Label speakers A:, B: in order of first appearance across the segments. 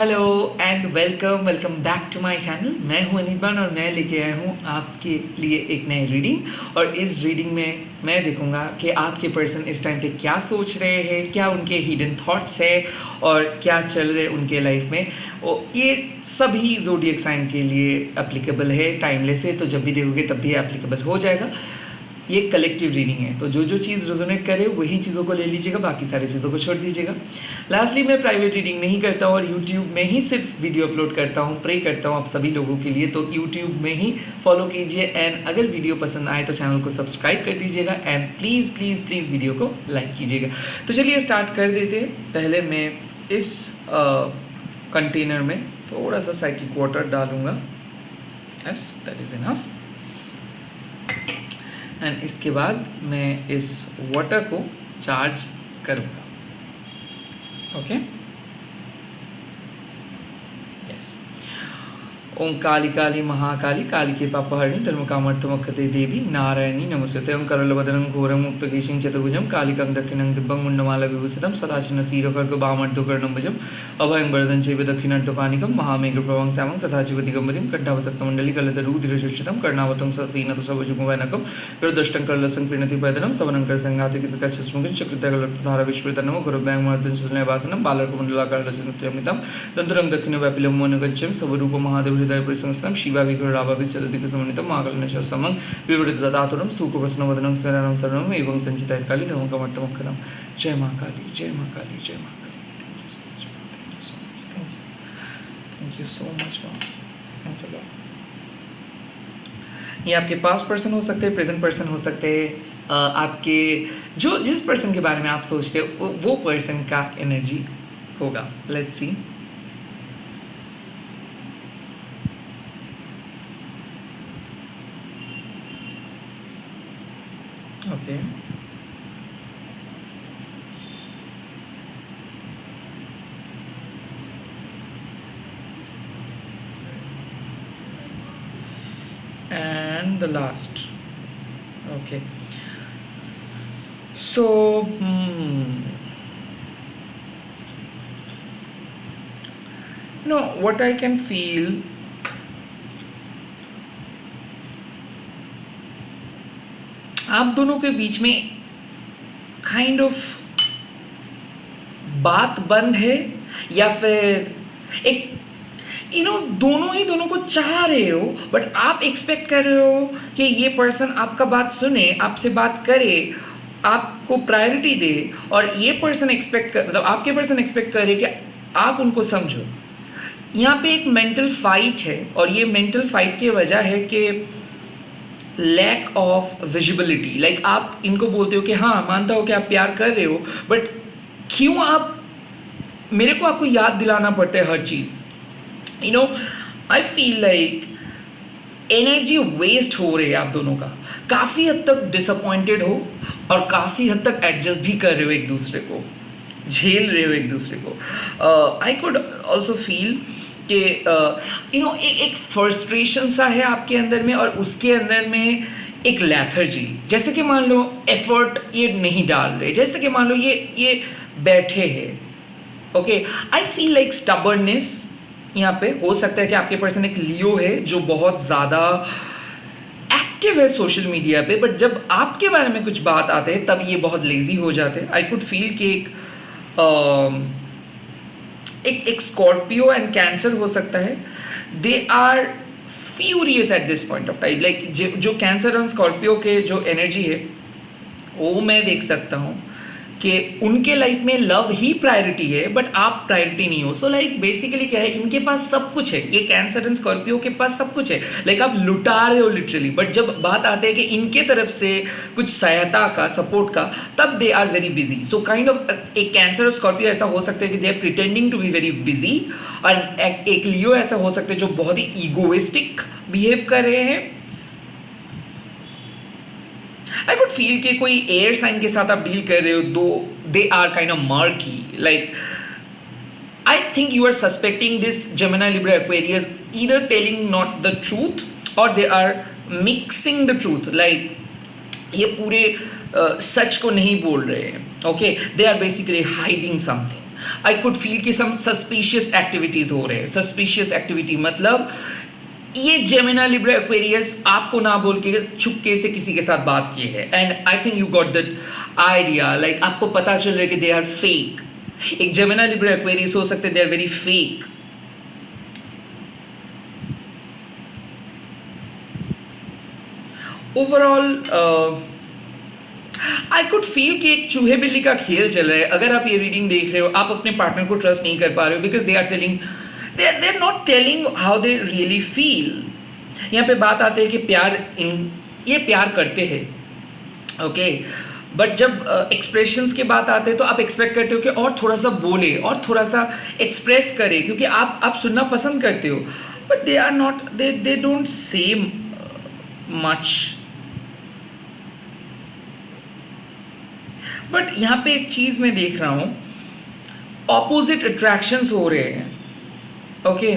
A: Hello and welcome welcome back to my channel. मैं हूं अनिर्बान और मैं लेके आया हूं आपके लिए एक नई रीडिंग। और इस रीडिंग में मैं देखूंगा कि आपके पर्सन इस टाइम पे क्या सोच रहे हैं, क्या उनके हिडन थॉट्स है और क्या चल रहे उनके लाइफ में। और ये सभी ज़ोडिएक साइन के लिए एप्लीकेबल है, टाइमलेस है, तो जब भी देखोगे तब भी एप्लीकेबल हो जाएगा। ये कलेक्टिव रीडिंग है, तो जो जो चीज़ रेजोनेट करे वही चीज़ों को ले लीजिएगा, बाकी सारी चीज़ों को छोड़ दीजिएगा। लास्टली, मैं प्राइवेट रीडिंग नहीं करता हूँ और यूट्यूब में ही सिर्फ वीडियो अपलोड करता हूँ, प्रे करता हूँ आप सभी लोगों के लिए, तो यूट्यूब में ही फॉलो कीजिए। एंड अगर वीडियो पसंद आए तो चैनल को सब्सक्राइब कर दीजिएगा and please please please video को लाइक कीजिएगा। तो चलिए स्टार्ट कर देते हैं। पहले मैं इस कंटेनर में थोड़ा सा साइकिक वाटर डालूँगा। Yes, that is enough. And इसके बाद मैं इस वाटर को चार्ज करूँगा। Okay, yes. ओम काली काली महाकाली कालिके पापहरिणी धर्मकामर्थमोक्षते देवी नारायणी नमस्ते। ओम करलवदनं घोरं मुक्तकेशिं चतुर्भुजं कालिकं दक्षिणं दिव्यं मुण्डमाला विभूषितं सदाशिवं क्षीरकर्कं वामर्धकर्णं भुजं अभयं वरदं चैव दक्षिणार्थपाणिकं महामेघप्रभं श्यामं तथा च दिगम्बरं कण्ठावसक्तमण्डली कलदरूधिरशिक्षितं कर्णावतं सतीनतसवजुगुवैनकं गुरुदष्टं करलसं प्रीणति पैदनं सवनं करसंघातिकविकचस्मुखं चक्रितकलधारा विस्मृतनमो गुरुभ्याङ्मर्दनसुलनवासनं बालकमण्डलाकारलसंमितं दन्तरं दक्षिणव्यापिलं मनोगच्छं स्वरूपमहादेव हृदयपरिसंस्थितं शिवाविग्रहलाभाविश्चदिकसमन्वितं महाकलनेश्वरसमं विवृतदातुरं सुखप्रश्नवदनं स्मरणं शरणं एवं संचितायत्काली धर्मकमर्थमोक्षदं। जय माँ काली, जय माँ काली, जय माँ Kali. Thank you so much, thanks a lot. ये आपके पास्ट पर्सन हो सकते हैं, प्रेजेंट पर्सन हो सकते हैं, आपके जो जिस पर्सन के बारे में आप सोच रहे हो वो पर्सन का एनर्जी होगा। Let's see. Okay, and the last. Okay, so what I can feel, आप दोनों के बीच में काइंड ऑफ बात बंद है, या फिर एक दोनों को चाह रहे हो, बट आप एक्सपेक्ट कर रहे हो कि ये पर्सन आपका बात सुने, आपसे बात करे, आपको प्रायोरिटी दे, और ये पर्सन मतलब आपके पर्सन एक्सपेक्ट कर रहे कि आप उनको समझो। यहाँ पे एक मेंटल फाइट है, और ये मेंटल फाइट की वजह है कि लैक ऑफ विजिबिलिटी। लाइक आप इनको बोलते हो कि हाँ, मानता हो कि आप प्यार कर रहे हो, बट क्यों मेरे को आपको याद दिलाना पड़ता है हर चीज़। I feel like energy waste हो रही है आप दोनों का। काफ़ी हद तक डिसअपॉइंटेड हो और काफ़ी हद तक एडजस्ट भी कर रहे हो, एक दूसरे को झेल रहे हो एक दूसरे को। आई कुड ऑल्सो फील कि एक फ्रस्ट्रेशन सा है आपके अंदर में, और उसके अंदर में एक लैथर्जी। जैसे कि मान लो एफर्ट ये नहीं डाल रहे, जैसे कि मान लो ये बैठे हैं। ओके, आई फील लाइक स्टबर्ननेस यहाँ पे हो सकता है कि आपके पर्सन एक लियो है जो बहुत ज़्यादा एक्टिव है सोशल मीडिया पे, बट जब आपके बारे में कुछ बात आते हैं तब ये बहुत लेजी हो जाते हैं। आई कुड फील कि एक स्कॉर्पियो एंड कैंसर हो सकता है। They are furious at this point of time. Like जो कैंसर और स्कॉर्पियो के जो एनर्जी है वो मैं देख सकता हूँ कि उनके लाइफ में लव ही प्रायोरिटी है, बट आप प्रायोरिटी नहीं हो। सो लाइक बेसिकली क्या है, इनके पास सब कुछ है, ये कैंसर एंड स्कॉर्पियो के पास सब कुछ है। लाइक आप लुटा रहे हो लिटरली, बट जब बात आती है कि इनके तरफ से कुछ सहायता का, सपोर्ट का, तब they are very busy. So kind of एक कैंसर और स्कॉर्पियो ऐसा हो सकता है कि they are pretending to be very busy, और एक लियो ऐसा हो सकता है जो बहुत ही ईगोइस्टिक बिहेव कर रहे हैं। आई वुड फील कि कोई एयर साइन के साथ आप डील कर रहे हो, though they are kind of murky. Like I think you are suspecting this Gemini, Libra, Aquarius either telling not the truth or they are mixing the truth. Like ये पूरे सच को नहीं बोल रहे हैं। Okay, they are basically hiding something. I could feel कि some suspicious activities हो रहे हैं. सस्पिशियस एक्टिविटी मतलब ये जेमिना लिब्रा एक्वेरियस आपको ना बोल के छुपके से किसी के साथ बात की है. And I think you got that idea. Like आपको पता चल रहा है कि दे आर फेक. एक जेमिना लिब्रा एक्वेरियस हो सकते they are very fake. Overall I could feel कि एक चूहे बिल्ली का खेल चल रहा है. अगर आप ये रीडिंग देख रहे हो, आप अपने पार्टनर को ट्रस्ट नहीं कर पा रहे हो because they are telling, they are not telling how they really feel. यहाँ पे बात आती है कि ये प्यार करते हैं, ओके. बट जब एक्सप्रेशंस की बात आते हैं तो आप एक्सपेक्ट करते हो कि और थोड़ा सा बोले और थोड़ा सा एक्सप्रेस करे, क्योंकि आप सुनना पसंद करते हो. But they are not, they don't say much. But यहाँ पे एक चीज़ मैं देख रहा हूँ, ऑपोजिट अट्रैक्शंस हो रहे हैं, ओके.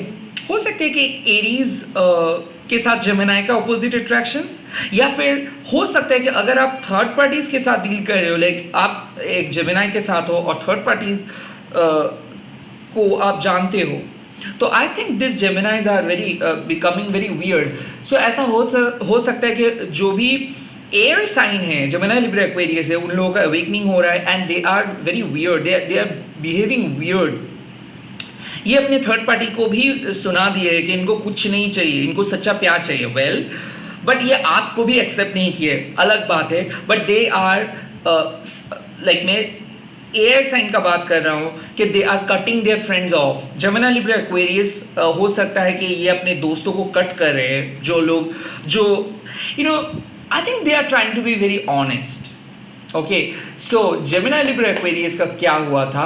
A: हो सकते हैं कि एरीज के साथ जेमिनाई का ऑपोजिट अट्रैक्शंस, या फिर हो सकता है कि अगर आप थर्ड पार्टीज के साथ डील कर रहे हो, लाइक आप एक जेमिनाई के साथ हो और थर्ड पार्टीज को आप जानते हो, तो I think this Geminis are very becoming very weird. So ऐसा हो सकता है कि जो भी एयर साइन है, जेमिनी लिब्रा एक्वेरियस है, उन लोगों का अवेकनिंग हो रहा है and they are very weird, they are behaving weird. ये अपने थर्ड पार्टी को भी सुना दिए कि इनको कुछ नहीं चाहिए, इनको सच्चा प्यार चाहिए. वेल, बट ये आपको भी एक्सेप्ट नहीं किए, अलग बात है. बट दे आर लाइक, मैं एयर साइन का बात कर रहा हूँ कि they are cutting their friends off. Gemini Libra Aquarius हो सकता है कि ये अपने दोस्तों को कट कर रहे हैं, जो लोग जो you know, I think they are trying to be very honest. Okay, so Gemini Libra Aquarius का क्या हुआ था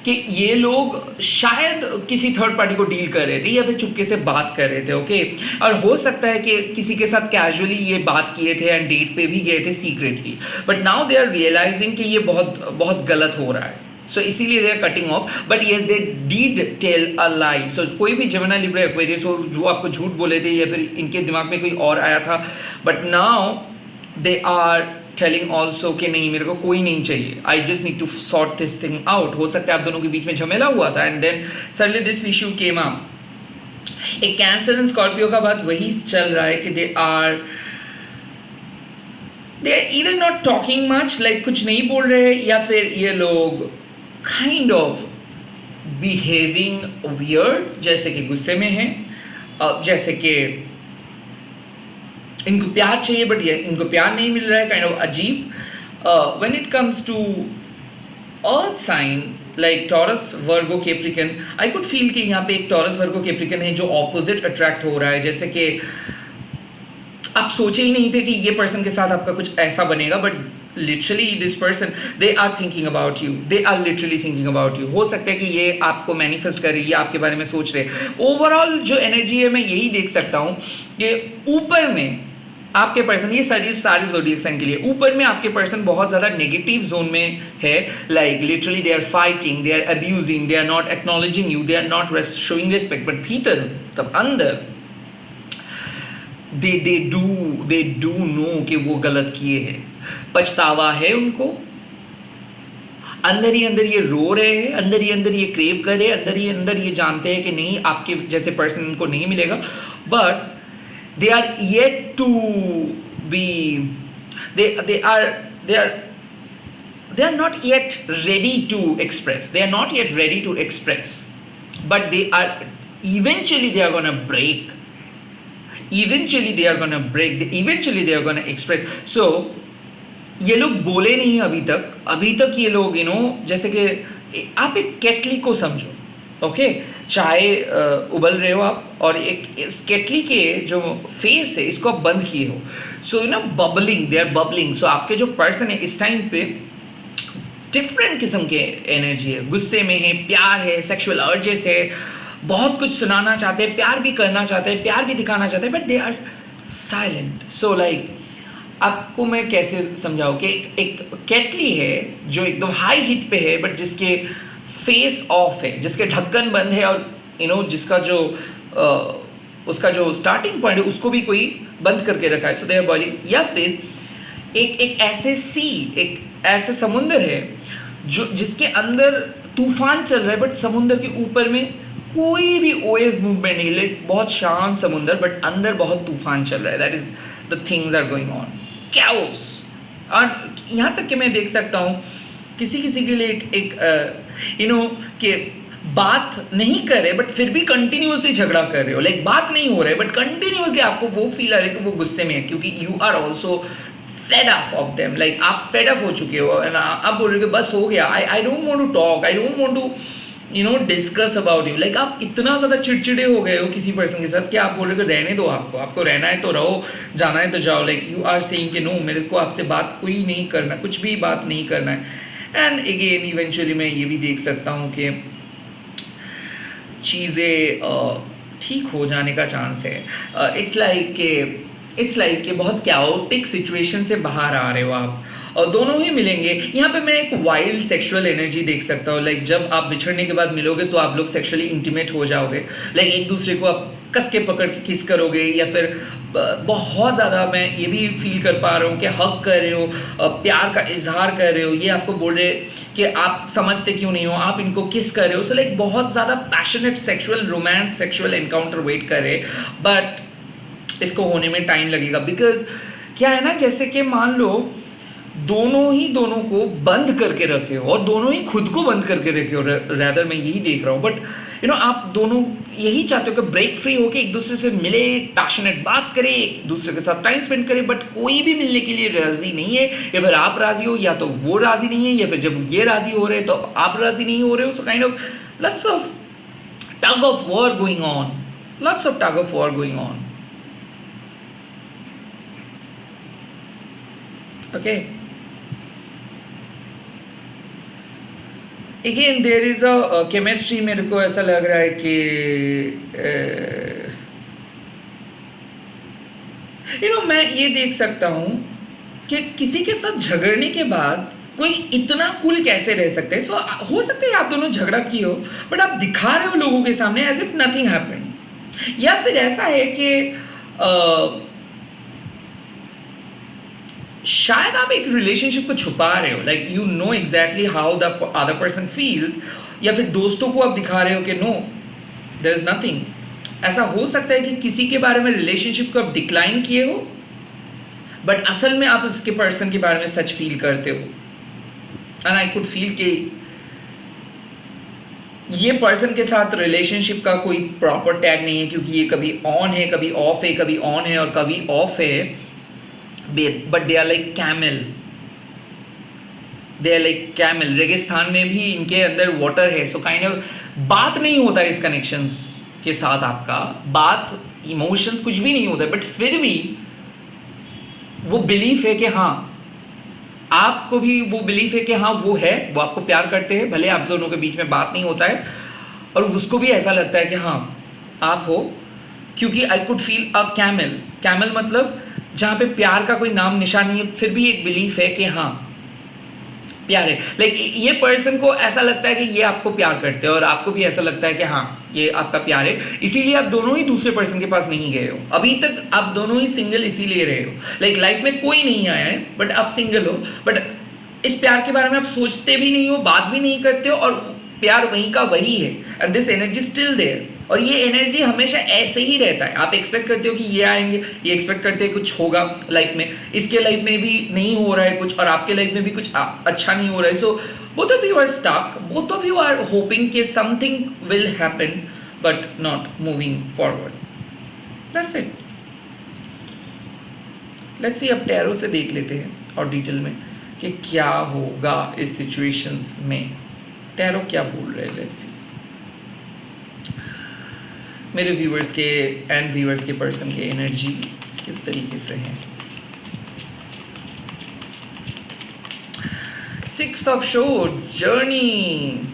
A: कि ये लोग शायद किसी थर्ड पार्टी को डील कर रहे थे या फिर चुपके से बात कर रहे थे, ओके. और हो सकता है कि किसी के साथ कैजुअली ये बात किए थे एंड डेट पे भी गए थे secretly. But now they are realising कि ये बहुत बहुत गलत हो रहा है. सो इसीलिए they are cutting off. But yes, they did tell a lie. So कोई भी जेमिनी लिब्रा एक्वेरियस हो जो आपको झूठ बोले थे या फिर इनके दिमाग में कोई और आया था, but now they are telling also कि नहीं, मेरे को कोई नहीं चाहिए, I just need to sort this thing out. हो सकता है आप दोनों के बीच में झमेला हुआ था and then suddenly this issue came up. एक कैंसर एंड स्कॉर्पियो का बात वही चल रहा है कि they are either not talking much, like कुछ नहीं बोल रहे, या फिर ये लोग kind of behaving weird, जैसे कि गुस्से में हैं, जैसे कि इनको प्यार चाहिए बट ये इनको प्यार नहीं मिल रहा है, काइंड ऑफ अजीब. When it comes to earth sign like Taurus Virgo Capricorn, I could feel कि यहाँ पे एक टॉरस वर्गो कैप्रिकन है जो ऑपोजिट अट्रैक्ट हो रहा है. जैसे कि आप सोचे ही नहीं थे कि ये पर्सन के साथ आपका कुछ ऐसा बनेगा, but literally this person, they are thinking about you, they are literally thinking about you. हो सकता है कि ये आपको मैनिफेस्ट कर रही है, आपके बारे में सोच रहे. ओवरऑल जो एनर्जी है मैं यही देख सकता हूँ कि ऊपर में आपके पर्सन, ये सारी ज़ोडिएक साइन के लिए, ऊपर में आपके पर्सन बहुत ज़्यादा नेगेटिव जोन में है. Like literally they are fighting, they are abusing, they are not acknowledging you, they are not showing respect. But भीतर तब अंदर they do know कि वो गलत किए हैं, पछतावा है उनको. अंदर ही अंदर ये रो रहे हैं, अंदर ही अंदर ये क्रेव कर रहे हैं, अंदर ही अंदर ये जानते हैं कि नहीं, आपके जैसे पर्सन इनको नहीं मिलेगा. But they are yet to be, they are not yet ready to express, they are not yet ready to express, but eventually they are going to break, eventually they are going to break, eventually they are going to express. So ये लोग बोले नहीं अभी तक ये लोग जैसे कि आप एक केटली को समझो, ओके. चाय उबल रहे हो आप और एक इस केटली के जो फेस है इसको आप बंद किए हो, सो बबलिंग, दे आर बबलिंग. सो आपके जो पर्सन है इस टाइम पे डिफरेंट किस्म के एनर्जी है, गुस्से में है, प्यार है, सेक्सुअल अर्जेस है, बहुत कुछ सुनाना चाहते हैं, प्यार भी करना चाहते हैं, प्यार भी दिखाना चाहते हैं, but they are silent. So like आपको मैं कैसे समझाऊँ कि एक केटली है जो एकदम हाई हीट पे है, बट जिसके फेस ऑफ है, जिसके ढक्कन बंद है, और जिसका जो उसका जो स्टार्टिंग पॉइंट है उसको भी कोई बंद करके रखा है. सो देयर बॉडी, या फिर एक ऐसे सी, एक ऐसे समुंदर है जो जिसके अंदर तूफान चल रहा है बट समुंदर के ऊपर में कोई भी वेव मूवमेंट नहीं, लाइक बहुत शांत समुंदर बट अंदर बहुत तूफान चल रहा है. That is the things are going on, chaos. और यहाँ तक कि मैं देख सकता हूँ किसी किसी के लिए एक कि बात नहीं कर रहे बट फिर भी कंटिन्यूअसली झगड़ा कर रहे हो, लाइक बात नहीं हो रहा है बट कंटिन्यूअसली आपको वो फील आ रहा है कि वो गुस्से में है, क्योंकि you are also fed up of them. Like आप फेड अप हो चुके हो एंड आप बोल रहे हो कि बस हो गया, I don't want to talk, I don't want to discuss about you. Like आप इतना ज़्यादा चिड़चिड़े हो गए हो किसी पर्सन के साथ कि आप बोल रहे हो कि रहने दो, आपको रहना है तो रहो, जाना है तो जाओ. लाइक यू आर सेइंग कि नो, मेरे को आपसे बात कोई नहीं करना, कुछ भी बात नहीं करना है. एंड अगेन इवेंचुअली मैं ये भी देख सकता हूँ कि चीज़ें ठीक हो जाने का चांस है. इट्स लाइक कि बहुत कैओटिक सिचुएशन से बाहर आ रहे हो आप, और दोनों ही मिलेंगे. यहाँ पे मैं एक वाइल्ड सेक्सुअल एनर्जी देख सकता हूँ. लाइक जब आप बिछड़ने के बाद मिलोगे तो आप लोग सेक्सुअली इंटीमेट हो जाओगे, लाइक एक दूसरे को आप कस के पकड़ के किस करोगे, या फिर बहुत ज़्यादा मैं ये भी फील कर पा रहा हूँ कि हक कर रहे हो, प्यार का इजहार कर रहे हो. ये आपको बोल रहे कि आप समझते क्यों नहीं हो, आप इनको किस कर रहे हो. सो लाइक बहुत ज़्यादा passionate sexual romance, sexual encounter wait कर रहे, बट इसको होने में टाइम लगेगा. बिकॉज क्या है ना, जैसे कि मान लो दोनों को बंद करके रखे हो और दोनों ही खुद को बंद करके रखे हो. रैदर मैं यही देख रहा हूँ, बट आप दोनों यही चाहते हो कि ब्रेक फ्री होके एक दूसरे से मिले, पैशनेट बात करें, एक दूसरे के साथ टाइम स्पेंड करें, बट कोई भी मिलने के लिए राजी नहीं है. या फिर आप राजी हो या तो वो राजी नहीं है, या फिर जब ये राजी हो रहे हैं तो आप राजी नहीं हो रहे हो. सो kind of lots of tug of war going on, lots of tug of war going on. Okay, again there is a chemistry. मेरे को ऐसा लग रहा है कि मैं ये देख सकता हूँ कि किसी के साथ झगड़ने के बाद कोई इतना कूल कैसे रह सकते हैं. सो हो सकता है आप दोनों झगड़ा किए हो बट आप दिखा रहे हो लोगों के सामने एज इफ नथिंग हैपेंड. या फिर ऐसा है कि शायद आप एक रिलेशनशिप को छुपा रहे हो, like you know exactly how the other person feels. या फिर दोस्तों को आप दिखा रहे हो कि नो देयर इज नथिंग. ऐसा हो सकता है कि किसी के बारे में रिलेशनशिप को आप डिक्लाइन किए हो बट असल में आप उसके पर्सन के बारे में सच फील करते हो. एंड आई कुड फील कि ये पर्सन के साथ रिलेशनशिप का कोई प्रॉपर टैग नहीं है, क्योंकि ये कभी ऑन है, कभी ऑफ है, कभी ऑन है और कभी ऑफ है. But they are like camel, they are like camel. रेगिस्तान में भी इनके अंदर वाटर है. सो काइंड ऑफ बात नहीं होता है इस कनेक्शंस के साथ, आपका बात इमोशंस कुछ भी नहीं होता है, बट फिर भी वो बिलीफ है कि हाँ, आपको भी वो बिलीफ है कि हाँ वो है, वो आपको प्यार करते हैं, भले आप दोनों के बीच में बात नहीं होता है, और उसको भी ऐसा लगता है कि हाँ आप हो. क्योंकि आई could feel a camel. Camel मतलब जहाँ पे प्यार का कोई नाम निशान नहीं है, फिर भी एक बिलीफ है कि हाँ प्यार है. लाइक ये पर्सन को ऐसा लगता है कि ये आपको प्यार करते हैं और आपको भी ऐसा लगता है कि हाँ ये आपका प्यार है. इसीलिए आप दोनों ही दूसरे पर्सन के पास नहीं गए हो. अभी तक आप दोनों ही सिंगल इसीलिए रहे हो. लाइक लाइफ में कोई नहीं आया है बट आप सिंगल हो. बट इस प्यार के बारे में आप सोचते भी नहीं हो, बात भी नहीं करते हो, और प्यार वहीं का वही है. And this energy still there. और ये एनर्जी हमेशा ऐसे ही रहता है. आप एक्सपेक्ट करते हो कि ये आएंगे, ये एक्सपेक्ट करते हैं कुछ होगा लाइफ में, इसके लाइफ में भी नहीं हो रहा है कुछ, और आपके लाइफ में भी कुछ अच्छा नहीं हो रहा है. So both of you are stuck, both of you are hoping कि something will happen but not moving forward. That's it. Let's see, अब टैरो से देख लेते हैं और डिटेल में कि क्या होगा इस सिचुएशंस में. टैरो क्या बोल रहे हैं, लेट्स सी. मेरे व्यूअर्स के एंड व्यूअर्स के पर्सन की एनर्जी किस तरीके से है. 6 of Swords, journey,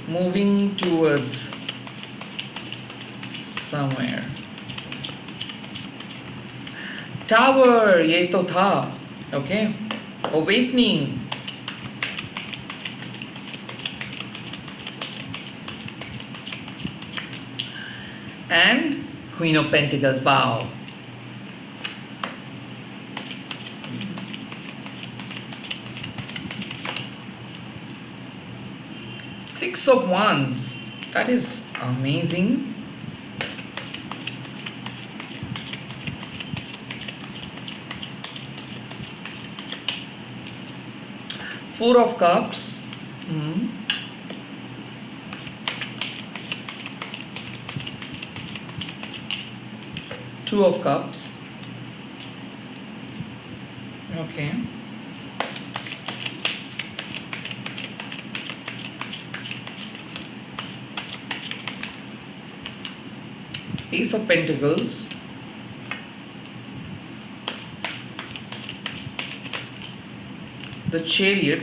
A: moving towards somewhere. Tower, ये तो था. Okay, awakening. And Queen of Pentacles, wow. of Wands. That is amazing. Four of Cups. Two of Cups. Okay. Ace of Pentacles. The Chariot.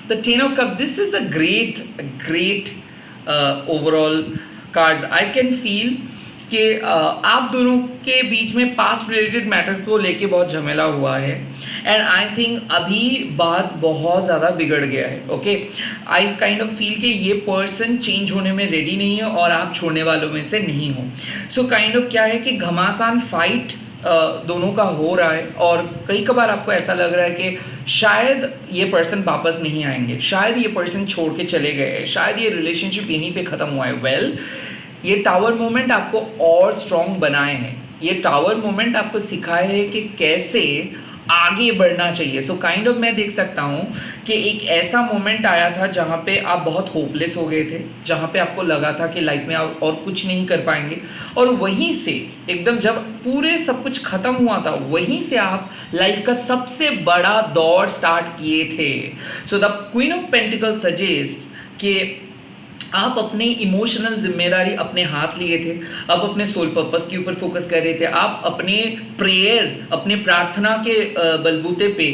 A: The Ten of Cups. This is a great overall cards. I can feel कि आप दोनों के बीच में past related matter को लेके बहुत झमेला हुआ है एंड आई थिंक अभी बात बहुत ज़्यादा बिगड़ गया है. Okay, I kind of feel कि ये पर्सन चेंज होने में रेडी नहीं है और आप छोड़ने वालों में से नहीं हो. सो काइंड ऑफ क्या है कि घमासान फाइट दोनों का हो रहा है और कई कबार आपको ऐसा लग रहा है कि शायद ये पर्सन वापस नहीं आएंगे, शायद ये पर्सन छोड़ के चले गए, शायद ये रिलेशनशिप यहीं पे ख़त्म हुआ है. वेल, ये टावर मोमेंट आपको और स्ट्रॉन्ग बनाए हैं. ये टावर मोमेंट आपको सिखाए है कि कैसे आगे बढ़ना चाहिए. सो काइंड ऑफ मैं देख सकता हूँ कि एक ऐसा मोमेंट आया था जहाँ पे आप बहुत होपलेस हो गए थे, जहाँ पे आपको लगा था कि लाइफ में आप और कुछ नहीं कर पाएंगे और वहीं से एकदम जब पूरे सब कुछ ख़त्म हुआ था वहीं से आप लाइफ का सबसे बड़ा दौर स्टार्ट किए थे. So the queen of pentacle suggest कि आप अपनी इमोशनल जिम्मेदारी अपने हाथ लिए थे, आप अपने सोल पर्पस के ऊपर फोकस कर रहे थे, आप अपने प्रेयर, अपने प्रार्थना के बलबूते पे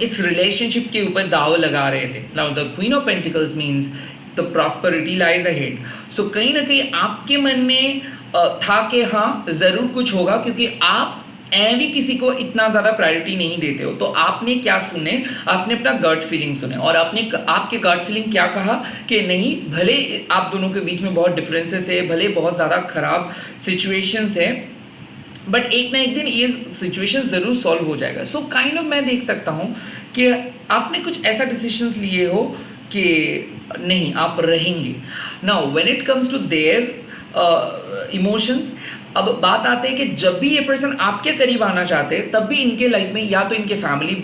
A: इस रिलेशनशिप के ऊपर दाव लगा रहे थे. Now the queen of pentacles means the prosperity lies ahead. So कहीं ना कहीं आपके मन में था कि हाँ ज़रूर कुछ होगा, क्योंकि आप भी किसी को इतना ज़्यादा प्रायोरिटी नहीं देते हो. तो आपने क्या सुने, आपने अपना गट फीलिंग सुने और आपके गट फीलिंग क्या कहा कि नहीं, भले आप दोनों के बीच में बहुत डिफरेंसेस है, भले बहुत ज़्यादा ख़राब सिचुएशंस है, बट एक ना एक दिन ये सिचुएशन ज़रूर सॉल्व हो जाएगा. सो काइंड ऑफ मैं देख सकता हूँ कि आपने कुछ ऐसा डिसीजंस लिए हो कि नहीं आप रहेंगे. Now when it comes to their emotions, अब बात आते हैं कि जब भी ये पर्सन आपके करीब आना चाहते हैं तब भी इनके लाइफ में या तो इनके फैमिली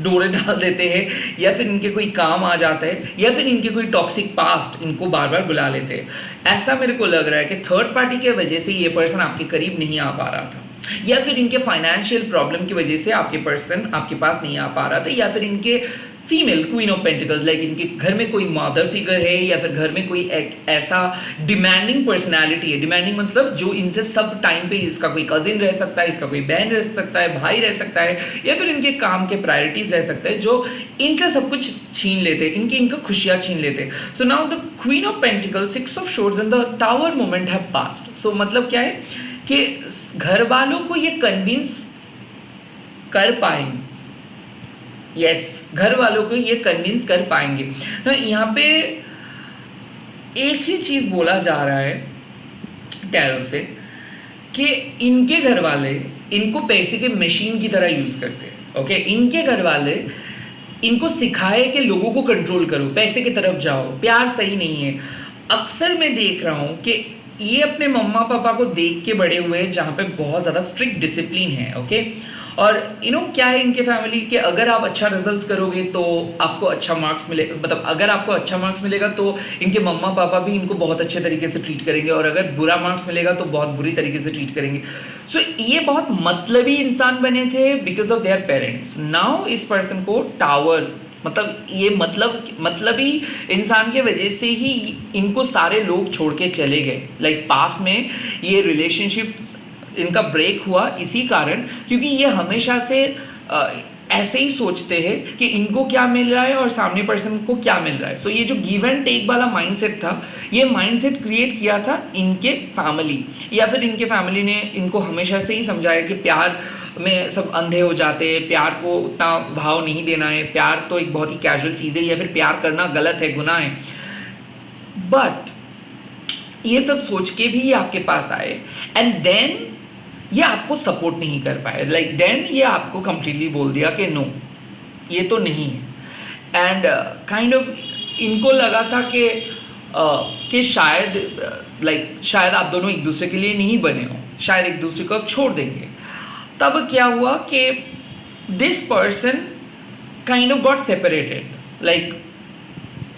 A: डोरे डाल देते हैं, या फिर इनके कोई काम आ जाता है, या फिर इनके कोई टॉक्सिक पास्ट इनको बार बार बुला लेते हैं. ऐसा मेरे को लग रहा है कि थर्ड पार्टी के वजह से ये पर्सन आपके करीब नहीं आ पा रहा था, या फिर इनके फाइनेंशियल प्रॉब्लम की वजह से आपके पर्सन आपके पास नहीं आ पा रहा था, या फिर इनके female queen of pentacles like इनके घर में कोई मदर फिगर है, या फिर घर में कोई एक ऐसा डिमांडिंग पर्सनालिटी है. डिमांडिंग मतलब जो इनसे सब टाइम पे, इसका कोई कजिन रह सकता है, इसका कोई बहन रह सकता है, भाई रह सकता है, या फिर इनके काम के प्रायोरिटीज रह सकते हैं जो इनसे सब कुछ छीन लेते हैं, इनका खुशियाँ छीन लेते हैं. So now the queen of pentacles, six of swords and the tower moment have passed. So मतलब क्या है कि घर वालों को ये कन्विंस कर पाएंगे. यस, घर वालों को ये कन्विंस कर पाएंगे ना. यहाँ पे एक ही चीज़ बोला जा रहा है टैरो से कि इनके घर वाले इनको पैसे के मशीन की तरह यूज़ करते हैं. ओके, इनके घर वाले इनको सिखाए कि लोगों को कंट्रोल करो, पैसे की तरफ जाओ, प्यार सही नहीं है. अक्सर मैं देख रहा हूँ कि ये अपने मम्मा पापा को देख के बड़े हुए हैं जहाँ पे बहुत ज़्यादा स्ट्रिक्ट डिसिप्लिन है. ओके, और क्या है इनके फैमिली के, अगर आप अच्छा रिजल्ट्स करोगे तो आपको अच्छा मार्क्स मिले, मतलब अगर आपको अच्छा मार्क्स मिलेगा तो इनके मम्मा पापा भी इनको बहुत अच्छे तरीके से ट्रीट करेंगे, और अगर बुरा मार्क्स मिलेगा तो बहुत बुरी तरीके से ट्रीट करेंगे. सो ये बहुत मतलबी इंसान बने थे because of their parents. Now इस पर्सन को टावर, मतलब ये मतलबी इंसान के वजह से ही इनको सारे लोग छोड़ के चले गए. लाइक पास्ट में ये रिलेशनशिप इनका ब्रेक हुआ इसी कारण, क्योंकि ये हमेशा से ऐसे ही सोचते हैं कि इनको क्या मिल रहा है और सामने पर्सन को क्या मिल रहा है. सो ये जो गिव एंड टेक वाला माइंडसेट था, ये माइंडसेट क्रिएट किया था इनके फैमिली, या फिर इनके फैमिली ने इनको हमेशा से ही समझाया कि प्यार में सब अंधे हो जाते हैं, प्यार को उतना भाव नहीं देना है, प्यार तो एक बहुत ही कैजुअल चीज़ है, या फिर प्यार करना गलत है, गुनाह है. बट ये सब सोच के भी आपके पास आए, एंड देन ये आपको सपोर्ट नहीं कर पाए, लाइक देन ये आपको कंप्लीटली बोल दिया कि नो, ये तो नहीं है। एंड काइंड ऑफ इनको लगा था कि शायद आप दोनों एक दूसरे के लिए नहीं बने हो, शायद एक दूसरे को अब छोड़ देंगे। तब क्या हुआ कि this person kind of got separated, like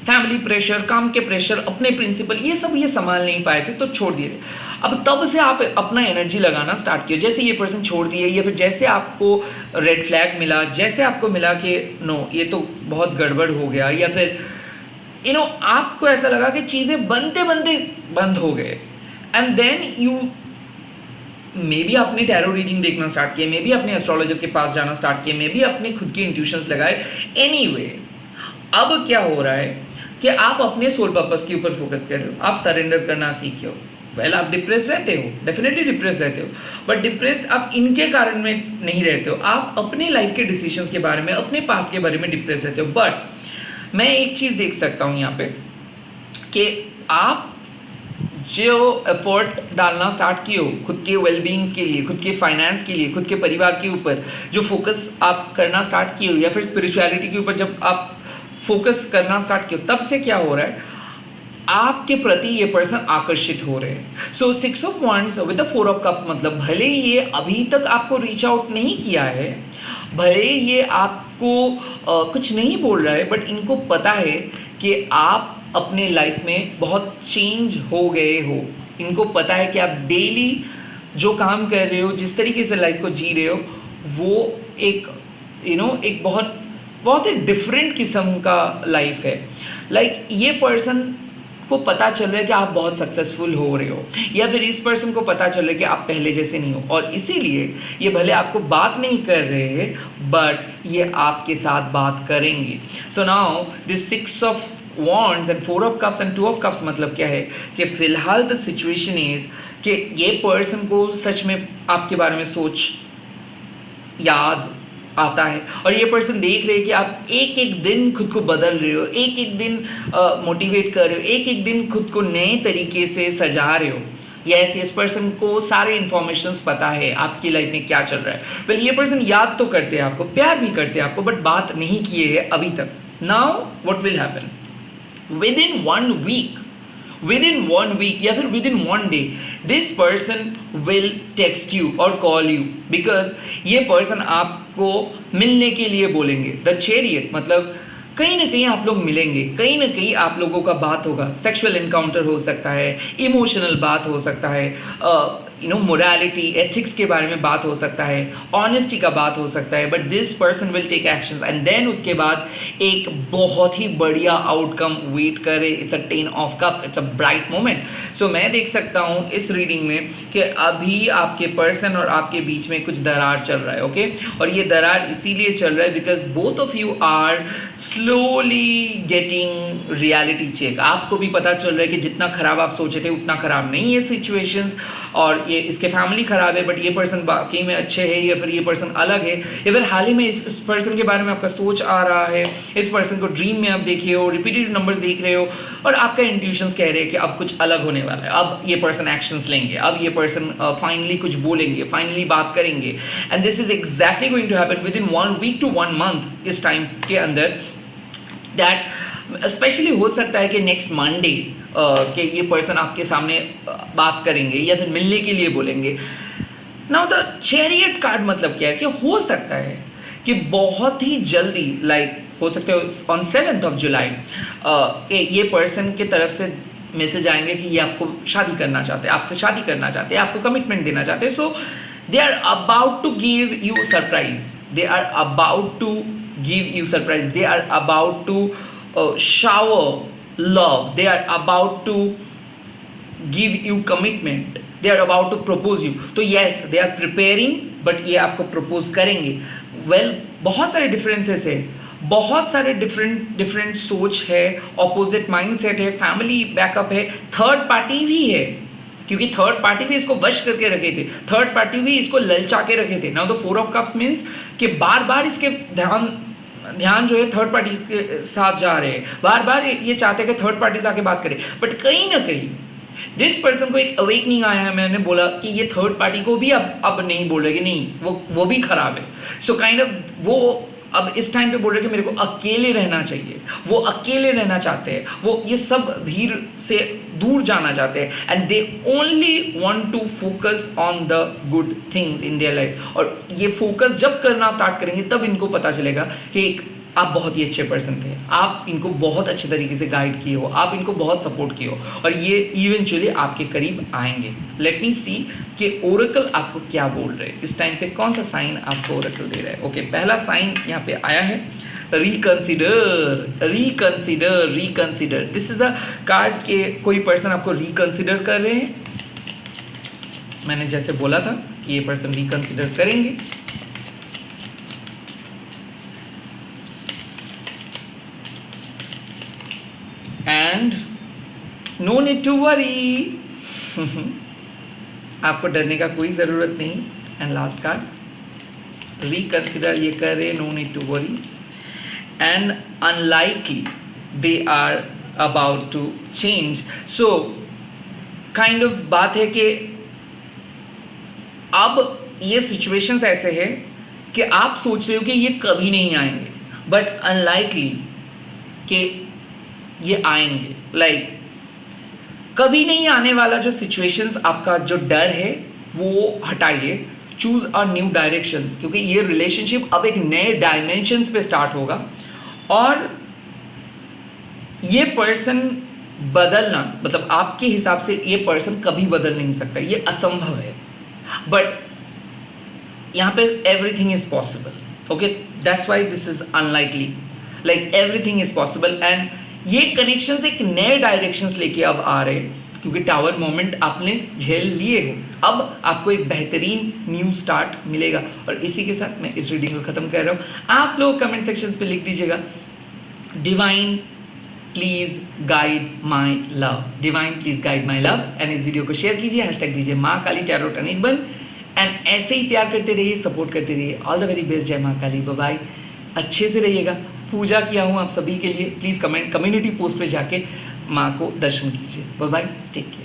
A: family pressure, काम के प्रेशर, अपने प्रिंसिपल, ये संभाल नहीं पाए थे तो छोड़ दिए थे। अब तब से आप अपना एनर्जी लगाना स्टार्ट किए, जैसे ये पर्सन छोड़ दिए या फिर जैसे आपको रेड फ्लैग मिला, जैसे आपको मिला कि नो ये तो बहुत गड़बड़ हो गया, या फिर आपको ऐसा लगा कि चीज़ें बनते बनते बंद हो गए, and then you maybe आपने टैरो रीडिंग देखना स्टार्ट किया, मे बी अपने एस्ट्रोलॉजर के पास जाना स्टार्ट किया, मे बी अपने खुद के इंट्यूशंस लगाए। एनीवे, अब क्या हो रहा है कि आप अपने सोल पर्पस के ऊपर फोकस कर रहे हो, आप सरेंडर करना सीखे हो। वेल, आप डिप्रेस रहते हो, डेफिनेटली डिप्रेस रहते हो, बट डिप्रेस्ड आप इनके कारण में नहीं रहते हो, आप अपने लाइफ के डिसीजंस के बारे में, अपने पास्ट के बारे में डिप्रेस रहते हो। बट मैं एक चीज़ देख सकता हूँ यहाँ पे कि आप जो एफर्ट डालना स्टार्ट किए हो खुद के वेलबींग्स के लिए, खुद के फाइनेंस के लिए, खुद के परिवार के ऊपर जो फोकस आप करना स्टार्ट किए हो, या फिर स्पिरिचुअलिटी के ऊपर जब आप फोकस करना स्टार्ट किए हो, तब से क्या हो रहा है, आपके प्रति ये पर्सन आकर्षित हो रहे हैं। सो 6 of wands with the 4 of cups, मतलब भले ये अभी तक आपको रीच आउट नहीं किया है, भले ये आपको कुछ नहीं बोल रहा है, बट इनको पता है कि आप अपने लाइफ में बहुत चेंज हो गए हो। इनको पता है कि आप डेली जो काम कर रहे हो, जिस तरीके से लाइफ को जी रहे हो, वो एक एक बहुत ही डिफरेंट किस्म का लाइफ है। लाइक ये पर्सन को पता चल रहा है कि आप बहुत सक्सेसफुल हो रहे हो, या फिर इस पर्सन को पता चल रहा है कि आप पहले जैसे नहीं हो, और इसीलिए ये भले आपको बात नहीं कर रहे हैं बट ये आपके साथ बात करेंगे। So now this 6 of wands and 4 of cups and 2 of cups मतलब क्या है कि फिलहाल द सिचुएशन इज कि ये पर्सन को सच में आपके बारे में सोच याद आता है, और ये पर्सन देख रहे हैं कि आप एक एक दिन खुद को बदल रहे हो, एक एक दिन मोटिवेट कर रहे हो, एक एक दिन खुद को नए तरीके से सजा रहे हो। यस, इस पर्सन को सारे इन्फॉर्मेशंस पता है आपकी लाइफ में क्या चल रहा है। वेल, ये पर्सन याद तो करते हैं आपको, प्यार भी करते हैं आपको, बट बात नहीं किए है अभी तक। Now what will happen, within 1 week या फिर within 1 day this person will text you or call you, because ये person आपको मिलने के लिए बोलेंगे। द चैरियट मतलब कहीं ना कहीं आप लोग मिलेंगे, कहीं ना कहीं आप लोगों का बात होगा, सेक्सुअल एनकाउंटर हो सकता है, इमोशनल बात हो सकता है, मोरालिटी एथिक्स के बारे में बात हो सकता है, ऑनेस्टी का बात हो सकता है, but this person will take actions, and then उसके बाद एक बहुत ही बढ़िया आउटकम वेट करे। It's a 10 of cups, it's a bright moment. So मैं देख सकता हूँ इस रीडिंग में कि अभी आपके पर्सन और आपके बीच में कुछ दरार चल रहा है, ओके और ये दरार इसीलिए चल रहा है because both of you are slowly getting reality check. आपको भी पता चल रहा है कि जितना खराब आप सोचे थे उतना खराब नहीं है सिचुएशंस, और ये इसके फैमिली खराब है बट ये पर्सन बाकी में अच्छे है, या फिर ये पर्सन अलग है, या फिर हाल ही में इस पर्सन के बारे में आपका सोच आ रहा है, इस पर्सन को ड्रीम में आप देखे हो, रिपीटेड नंबर्स देख रहे हो, और आपका इंट्यूशंस कह रहे हैं कि अब कुछ अलग होने वाला है, अब ये पर्सन एक्शंस लेंगे, अब ये पर्सन फाइनली कुछ बोलेंगे, फाइनली बात करेंगे, and this is exactly going to happen within 1 week to 1 month इस टाइम के अंदर। दैट स्पेशली हो सकता है कि नेक्स्ट मंडे कि ये पर्सन आपके सामने बात करेंगे या फिर मिलने के लिए बोलेंगे। नाउ द चैरियट कार्ड मतलब क्या है कि हो सकता है कि बहुत ही जल्दी, लाइक हो सकता है ऑन 7th of July ये पर्सन के तरफ से मैसेज आएंगे कि ये आपको शादी करना चाहते हैं, आपसे शादी करना चाहते हैं, आपको कमिटमेंट देना चाहते हैं। So they are about to give you surprise, they are about to give you surprise, they are about to shower love, they are about to give you commitment, they are about to propose you। तो yes, they are preparing, but ये आपको propose करेंगे। well, बहुत सारे differences है, बहुत सारे different सोच है, opposite mindset है, family backup है, third party भी है, क्योंकि थर्ड पार्टी भी इसको वश करके रखे थे, थर्ड पार्टी भी इसको ललचा के रखे थे। Now the 4 of cups means कि बार बार इसके ध्यान जो है थर्ड पार्टी के साथ जा रहे हैं, बार बार ये चाहते हैं कि थर्ड पार्टी से आके बात करें, बट कहीं ना कहीं जिस पर्सन को एक अवेकनिंग आया है, मैंने बोला कि ये थर्ड पार्टी को भी अब नहीं बोल रहे कि नहीं वो भी खराब है। सो काइंड ऑफ वो अब इस टाइम पे बोल रहे कि मेरे को अकेले रहना चाहिए, वो अकेले रहना चाहते हैं, वो ये सब भीड़ से दूर जाना चाहते हैं, and they only want to focus on the good things in their life. और ये फोकस जब करना स्टार्ट करेंगे तब इनको पता चलेगा कि एक आप बहुत ही अच्छे पर्सन थे, आप इनको बहुत अच्छे तरीके से गाइड किए हो, आप इनको बहुत सपोर्ट किए हो, और ये इवेंचुअली आपके करीब आएंगे। लेट मी सी कि ओरेकल आपको क्या बोल रहे हैं इस टाइम पे, कौन सा साइन आपको ओरेकल दे रहा है। ओके, पहला साइन यहाँ पे आया है reconsider, reconsider, reconsider. This is a card के कोई पर्सन आपको रिकंसिडर कर रहे हैं। मैंने जैसे बोला था कि ये पर्सन रिकंसिडर करेंगे। And no need to worry, आपको डरने का कोई ज़रूरत नहीं। एंड लास्ट कार्ड रिकंसिडर, ये कर रहे, no need to worry. And unlikely they are about to change. So kind of बात है कि अब ये सिचुएशंस ऐसे है कि आप सोच रहे हो कि ये कभी नहीं आएंगे, बट अनलाइकली कि ये आएंगे। लाइक कभी नहीं आने वाला जो सिचुएशंस, आपका जो डर है वो हटाइए, चूज अ न्यू डायरेक्शंस, क्योंकि ये रिलेशनशिप अब एक नए डायमेंशंस पे स्टार्ट होगा। और ये पर्सन बदलना, मतलब आपके हिसाब से ये पर्सन कभी बदल नहीं सकता, ये असंभव है। बट यहाँ पे everything is possible. Okay, that's why this is unlikely, like everything is possible. And ये कनेक्शंस एक नए डायरेक्शंस लेके अब आ रहे हैं, क्योंकि टावर मोमेंट आपने झेल लिए हो, अब आपको एक बेहतरीन न्यू स्टार्ट मिलेगा। और इसी के साथ मैं इस रीडिंग को ख़त्म कर रहा हूँ। आप लोग कमेंट सेक्शंस पे लिख दीजिएगा, divine please guide my love, divine please guide my love. And इस वीडियो को शेयर कीजिए, हैशटैग दीजिए माँ काली टैरोट अनिर्बन। एंड ऐसे ही प्यार करते रहिए, सपोर्ट करते रहिए। ऑल द वेरी बेस्ट, जय माँ काली, बाय बाय। अच्छे से रहिएगा। पूजा किया हूँ आप सभी के लिए, प्लीज़ कमेंट कम्युनिटी पोस्ट पे जाके माँ को दर्शन कीजिए। Bye bye, take care.